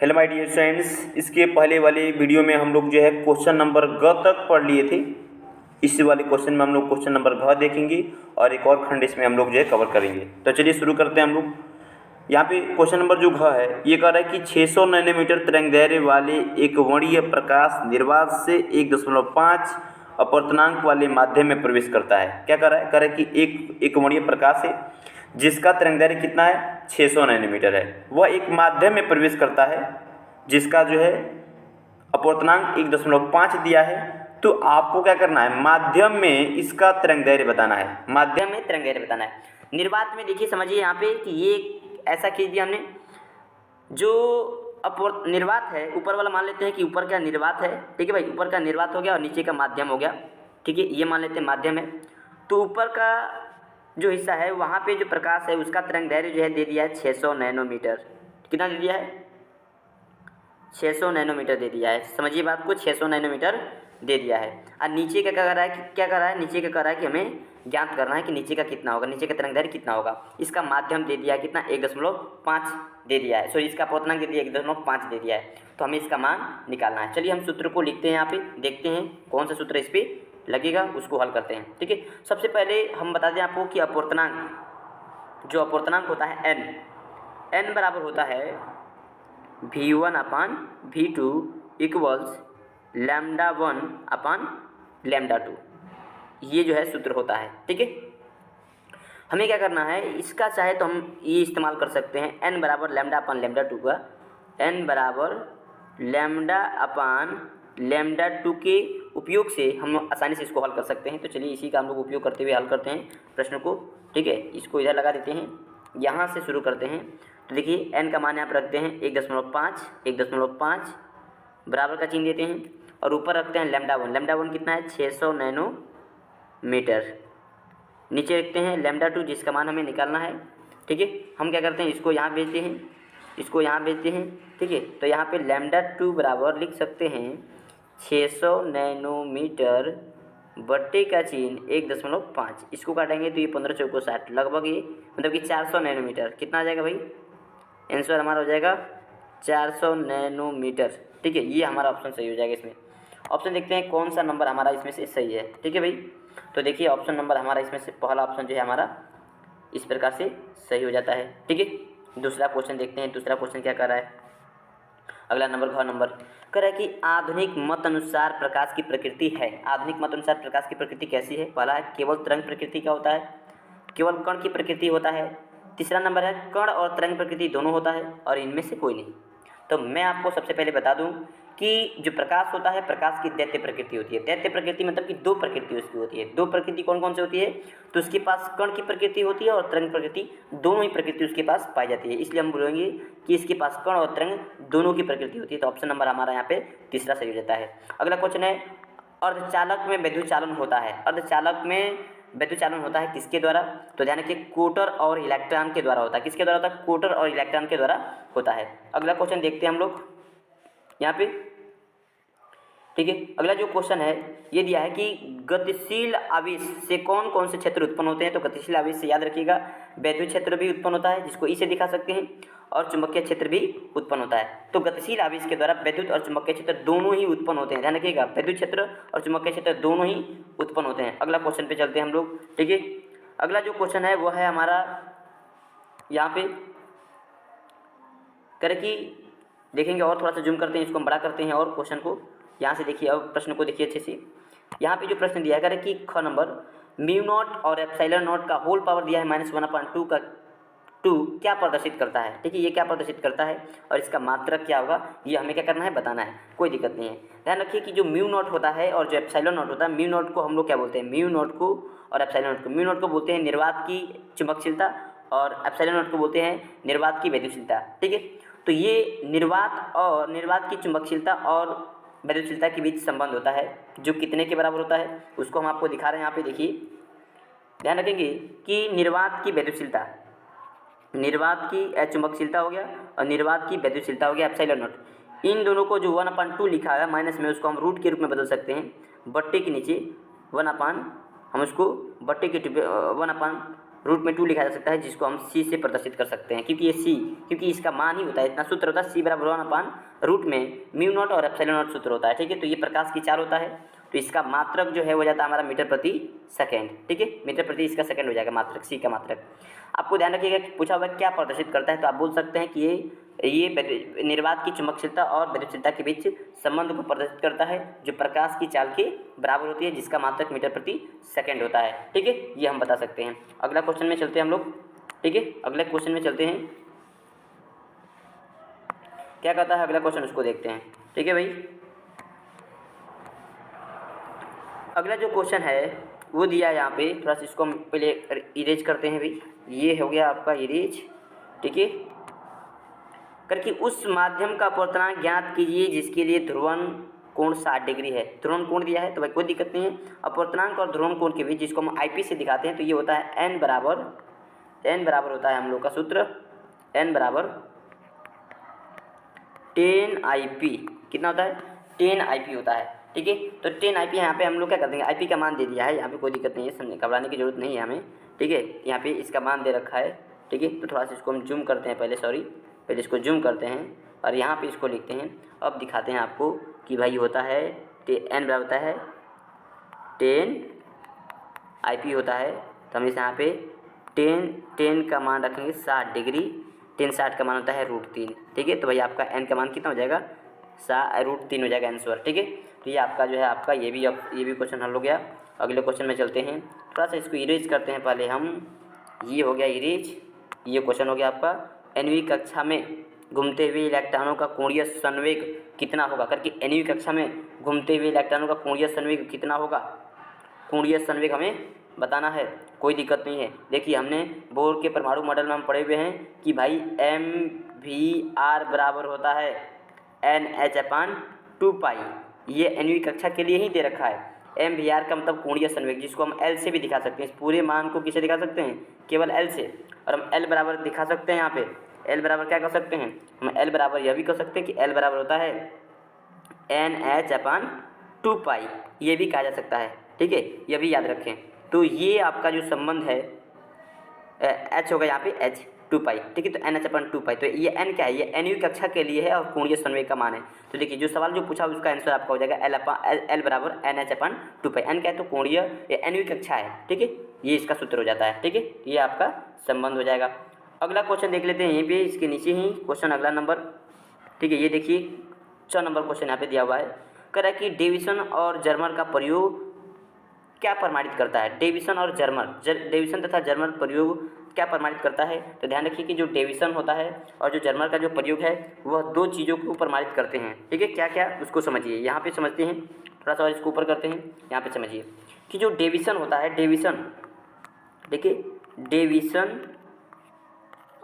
Hello my dear friends, इसके पहले वाले वीडियो में हम लोग जो है क्वेश्चन नंबर ग तक पढ़ लिए थे। इस वाले क्वेश्चन में हम लोग क्वेश्चन नंबर घ देखेंगे और एक और खंड इसमें हम लोग जो है कवर करेंगे। तो चलिए शुरू करते हैं हम लोग। यहाँ पे क्वेश्चन नंबर जो घ है ये कह रहा है कि 600 नैनोमीटर तरंगदैर्घ्य वाले एक वर्णीय प्रकाश निर्वात से 1.5 अपवर्तनांक वाले माध्यम में प्रवेश करता है। क्या कर रहा है? कह रहा है कि एक वर्णीय प्रकाश है जिसका तरंगदैर्घ्य कितना है? 600 नैनोमीटर है। वह एक माध्यम में प्रवेश करता है जिसका जो है अपवर्तनांक 1.5 दिया है। तो आपको क्या करना है? माध्यम में इसका तरंगदैर्घ्य बताना है। माध्यम में तरंगदैर्घ्य बताना है। निर्वात में देखिए, समझिए यहाँ पे कि ये ऐसा खींच दिया हमने, जो निर्वात है ऊपर वाला मान लेते हैं कि ऊपर का निर्वात है। ठीक है भाई, ऊपर का निर्वात हो गया और नीचे का माध्यम हो गया। ठीक है, ये मान लेते हैं माध्यम है। तो ऊपर का जो हिस्सा है वहाँ पे जो प्रकाश है उसका तरंगदैर्घ्य जो है दे दिया है 600 नैनोमीटर। कितना दे दिया है? 600 नैनोमीटर दे दिया है। समझिए बात को, 600 नैनोमीटर दे दिया है। और नीचे का क्या कर रहा है कि नीचे का कर रहा है कि हमें ज्ञात करना है कि नीचे का कितना होगा, नीचे का तरंगदैर्घ्य कितना होगा। इसका माध्यम दे दिया है कितना? 1.5 दे दिया है। सॉरी, इसका अपवर्तनांक दे दिया 1.5 दे दिया है। तो हमें इसका मान निकालना है। चलिए हम सूत्र को लिखते हैं यहाँ पे, देखते हैं कौन सा सूत्र इस पर लगेगा, उसको हल करते हैं। ठीक है, सबसे पहले हम बता दें आपको कि अपवर्तनांक, जो अपवर्तनांक होता है n बराबर होता है v1/v2 इक्वल्स λ1/λ2। ये जो है सूत्र होता है। ठीक है, हमें क्या करना है, इसका चाहे तो हम ये इस्तेमाल कर सकते हैं n बराबर λ/λ2 का, n बराबर λ/λ2 के उपयोग से हम आसानी से इसको हल कर सकते हैं। तो चलिए इसी का हम लोग उपयोग करते हुए हल करते हैं प्रश्न को। ठीक है, इसको इधर लगा देते हैं, यहाँ से शुरू करते हैं। तो देखिए n का मान यहाँ पर रखते हैं 1.5 बराबर का चिन्ह देते हैं और ऊपर रखते हैं λ1 कितना है? 600 नैनोमीटर। नीचे रखते हैं λ2 जिसका मान हमें निकालना है। ठीक है, हम क्या करते हैं, इसको यहाँ भेजते हैं, इसको यहाँ भेजते हैं। ठीक है, तो यहाँ पे λ2 बराबर लिख सकते हैं 600 नैनोमीटर बट्टे का चिन्ह 1.5। इसको काटेंगे तो ये 15 चौको 60, लगभग ये मतलब कि 400 नैनोमीटर। कितना आ जाएगा भाई? आंसर हमारा हो जाएगा 400 नैनोमीटर। ठीक है, ये हमारा ऑप्शन सही हो जाएगा। इसमें ऑप्शन देखते हैं कौन सा नंबर हमारा इसमें से सही है। ठीक है भाई, तो देखिए ऑप्शन नंबर हमारा इसमें से पहला ऑप्शन जो है हमारा इस प्रकार से सही हो जाता है। ठीक है, दूसरा क्वेश्चन देखते हैं। दूसरा क्वेश्चन क्या कर रहा है? अगला नंबर घ नंबर कह रहा है कि आधुनिक मत अनुसार प्रकाश की प्रकृति है। आधुनिक मत अनुसार प्रकाश की प्रकृति कैसी है? पहला है केवल तरंग प्रकृति का होता है, केवल कण की प्रकृति होता है। तीसरा नंबर है कण और तरंग प्रकृति दोनों होता है और इनमें से कोई नहीं। तो मैं आपको सबसे पहले बता दूं कि जो प्रकाश होता है, प्रकाश की दैत्य प्रकृति होती है। दैत्य प्रकृति मतलब कि दो प्रकृति उसकी होती है। दो प्रकृति कौन कौन सी होती है? तो उसके पास कण की प्रकृति होती है और तरंग प्रकृति, दोनों ही प्रकृति उसके पास पाई जाती है। इसलिए हम बोलेंगे कि इसके पास कण और तरंग दोनों की प्रकृति होती है। तो ऑप्शन नंबर हमारा यहाँ पे तीसरा सही हो जाता है। अगला क्वेश्चन है अर्धचालक में विद्युत चालन होता है। अर्धचालक में विद्युत चालन होता है किसके द्वारा? तो ध्यान रखिए, कोटर और इलेक्ट्रॉन के द्वारा होता है। किसके द्वारा होता है? कोटर और इलेक्ट्रॉन के द्वारा होता है। अगला क्वेश्चन देखते हैं हम लोग यहाँ पे। ठीक है, अगला जो क्वेश्चन है ये दिया है कि गतिशील आवेश से कौन कौन से क्षेत्र उत्पन्न होते हैं। तो गतिशील आवेश से याद रखिएगा वैद्युत क्षेत्र भी उत्पन्न होता है, जिसको ई से दिखा सकते हैं, और चुंबकीय क्षेत्र भी उत्पन्न होता है। तो गतिशील आवेश के द्वारा वैद्युत और चुंबकीय क्षेत्र दोनों ही उत्पन्न होते हैं। ध्यान रखिएगा, वैद्युत क्षेत्र और चुंबकीय क्षेत्र दोनों ही उत्पन्न होते हैं। अगला क्वेश्चन पे चलते हैं हम लोग। ठीक है, अगला जो क्वेश्चन है वो है हमारा यहाँ पे करे कि देखेंगे और थोड़ा सा जूम करते हैं, इसको हम बड़ा करते हैं और क्वेश्चन को यहाँ से देखिए। अब प्रश्न को देखिए अच्छे से। यहाँ पे जो प्रश्न दिया है कि ख नंबर μ0 और ε0 का होल पावर दिया है -1/2 का 2 क्या प्रदर्शित करता है। ठीक है, ये क्या प्रदर्शित करता है और इसका मात्रक क्या होगा, ये हमें क्या करना है? बताना है। कोई दिक्कत नहीं है। ध्यान रखिए कि जो μ0 होता है और जो ε0 होता है, μ0 को हम लोग क्या बोलते हैं? μ0 को और ε0 को, μ0 को बोलते हैं निर्वात की चुंबकशीलता और ε0 को बोलते हैं निर्वात की वैद्युतशीलता। ठीक है, तो ये निर्वात की चुंबकशीलता और वैद्युतशीलता के बीच संबंध होता है, जो कितने के बराबर होता है उसको हम आपको दिखा रहे हैं यहाँ पे। देखिए, ध्यान रखेंगे कि निर्वात की वैद्युतशीलता, निर्वात की चुंबकशीलता हो गया और निर्वात की वैद्युतशीलता हो गया ε0। इन दोनों को जो 1/2 लिखा है माइनस में, उसको हम रूट के रूप में बदल सकते हैं। बट्टे के नीचे 1/, हम उसको बट्टे के 1/, रूट में 2 लिखा जा सकता है, जिसको हम c से प्रदर्शित कर सकते हैं, क्योंकि ये c, क्योंकि इसका मान ही होता है, इतना सूत्र होता है c बराबर 1/रूट में म्यू नॉट और एप्सिलॉन नॉट सूत्र होता है। ठीक है, तो ये प्रकाश की चाल होता है, तो इसका मात्रक जो है हो जाता है हमारा मीटर प्रति सेकेंड। ठीक है, मीटर प्रति इसका सेकंड हो जाएगा मात्रक, c का मात्रक। आपको ध्यान रखिएगा कि पूछा हुआ क्या प्रदर्शित करता है, तो आप बोल सकते हैं कि ये निर्वात की चुंबकशीलता और विद्युतशीलता के बीच संबंध को प्रदर्शित करता है, जो प्रकाश की चाल के बराबर होती है, जिसका मात्रक मीटर प्रति सेकंड होता है। ठीक है, ये हम बता सकते हैं। अगला क्वेश्चन में चलते हैं हम लोग। ठीक है, अगले क्वेश्चन में चलते हैं, क्या कहता है अगला क्वेश्चन, उसको देखते हैं। ठीक है भाई, अगला जो क्वेश्चन है वो दिया है यहाँ पे, थोड़ा सा इसको हम पहले इरेज करते हैं भाई। ये हो गया आपका इरेज। ठीक है, करके उस माध्यम का अपवर्तनांक ज्ञात कीजिए जिसके लिए ध्रुवण कोण 60 डिग्री है। ध्रुवण कोण दिया है तो भाई कोई दिक्कत नहीं है। अपवर्तनांक और ध्रुवण कोण के बीच, जिसको हम IP से दिखाते हैं, तो ये होता है n बराबर होता है हम लोग का सूत्र n बराबर 10IP। कितना होता है? 10IP होता है। ठीक है, तो 10IP यहाँ पे हम लोग क्या कर देंगे, IP का मान दे दिया है यहाँ पे, कोई दिक्कत नहीं है, घबराने की जरूरत नहीं है हमें। ठीक है, यहाँ पे इसका मान दे रखा है। ठीक है, तो थोड़ा सा इसको हम जूम करते हैं पहले इसको जूम करते हैं और यहाँ पे इसको लिखते हैं। अब दिखाते हैं आपको कि भाई होता है n बराबर होता है 10IP होता है, तो हम इस यहाँ पे 10 का मान रखेंगे 60 डिग्री, 10 का मान होता है √3। ठीक है, तो भाई आपका n का मान कितना हो जाएगा, √3 हो जाएगा आंसर। ठीक है, तो ये आपका जो है आपका ये भी क्वेश्चन हल हो गया। अगले क्वेश्चन में चलते हैं, थोड़ा सा इसको इरेज करते हैं पहले हम। ये हो गया इरेज, ये क्वेश्चन हो गया आपका 9वीं कक्षा में घूमते हुए इलेक्ट्रॉनों का कोणीय संवेग कितना होगा, करके 9वीं कक्षा में घूमते हुए इलेक्ट्रॉनों का कोणीय संवेग कितना होगा, कोणीय संवेग हमें बताना है। कोई दिक्कत नहीं है। देखिए, हमने बोर के परमाणु मॉडल में हम पढ़े हुए हैं कि भाई MVR बराबर होता है NH/2π। ये 9वीं कक्षा के लिए ही दे रखा है। MVR का मतलब कोणीय संवेग, जिसको हम L से भी दिखा सकते हैं। इस पूरे मान को किसे दिखा सकते हैं, केवल L से। और हम L बराबर दिखा सकते हैं, यहाँ पे L बराबर क्या कर सकते हैं, हम L बराबर यह भी कर सकते हैं कि L बराबर होता है NH/2π, ये भी कहा जा सकता है। ठीक है, यह भी याद रखें। तो ये आपका जो संबंध है H होगा यहाँ पे H/2π। ठीक है, तो NH/2π, तो ये N क्या है, ये 9वीं कक्षा के लिए है और कोणीय संवेग का मान है। तो देखिए, जो सवाल जो पूछा उसका आंसर आपका हो जाएगा L बराबर NH/2π। N क्या है, तो कोणीय, ये 9वीं कक्षा है। ठीक है, ये इसका सूत्र हो जाता है। ठीक है, ये आपका संबंध हो जाएगा। अगला क्वेश्चन देख लेते हैं, यहीं पे इसके नीचे ही क्वेश्चन अगला नंबर। ठीक है, ये देखिए 6 नंबर क्वेश्चन यहाँ पे दिया हुआ है। कह रहा है कि डेविसन और जर्मर का प्रयोग क्या प्रमाणित करता है। डेविसन और डेविसन तथा जर्मर प्रयोग क्या प्रमाणित करता है। तो ध्यान रखिए कि जो डेविसन होता है और जो जर्मर का जो प्रयोग है वह 2 चीज़ों को प्रमाणित करते हैं। ठीक है, क्या क्या उसको समझिए। यहाँ पे समझते हैं, थोड़ा सा और इसको ऊपर करते हैं। यहाँ पे समझिए कि जो डेविसन होता है, डेविसन, देखिए डेविसन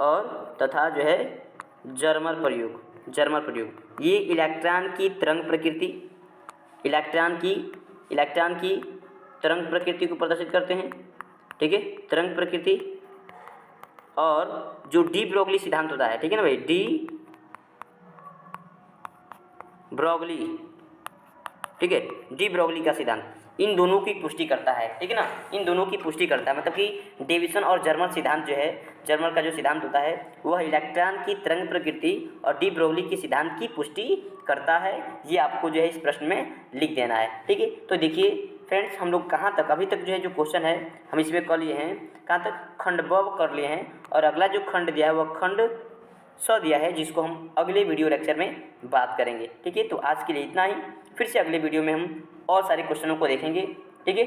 और तथा जो है जर्मर प्रयोग, ये इलेक्ट्रॉन की तरंग प्रकृति को प्रदर्शित करते हैं। ठीक है, तरंग प्रकृति। और जो डी ब्रोगली सिद्धांत होता है, ठीक है ना भाई, डी ब्रोगली, ठीक है, डी ब्रोगली का सिद्धांत इन दोनों की पुष्टि करता है। ठीक है ना, इन दोनों की पुष्टि करता है, मतलब कि डेविसन और जर्मर सिद्धांत जो है, जर्मर का जो सिद्धांत होता है वह इलेक्ट्रॉन की तरंग प्रकृति और डी ब्रोगली के सिद्धांत की पुष्टि करता है। ये आपको जो है इस प्रश्न में लिख देना है। ठीक है, तो देखिए फ्रेंड्स, हम लोग कहाँ तक अभी तक जो है जो क्वेश्चन है हम इसमें कर लिए हैं, कहाँ तक, खंड ब कर लिए हैं। और अगला जो खंड दिया है वह खंड स दिया है, जिसको हम अगले वीडियो लेक्चर में बात करेंगे। ठीक है, तो आज के लिए इतना ही। फिर से अगले वीडियो में हम और सारे क्वेश्चनों को देखेंगे। ठीक है।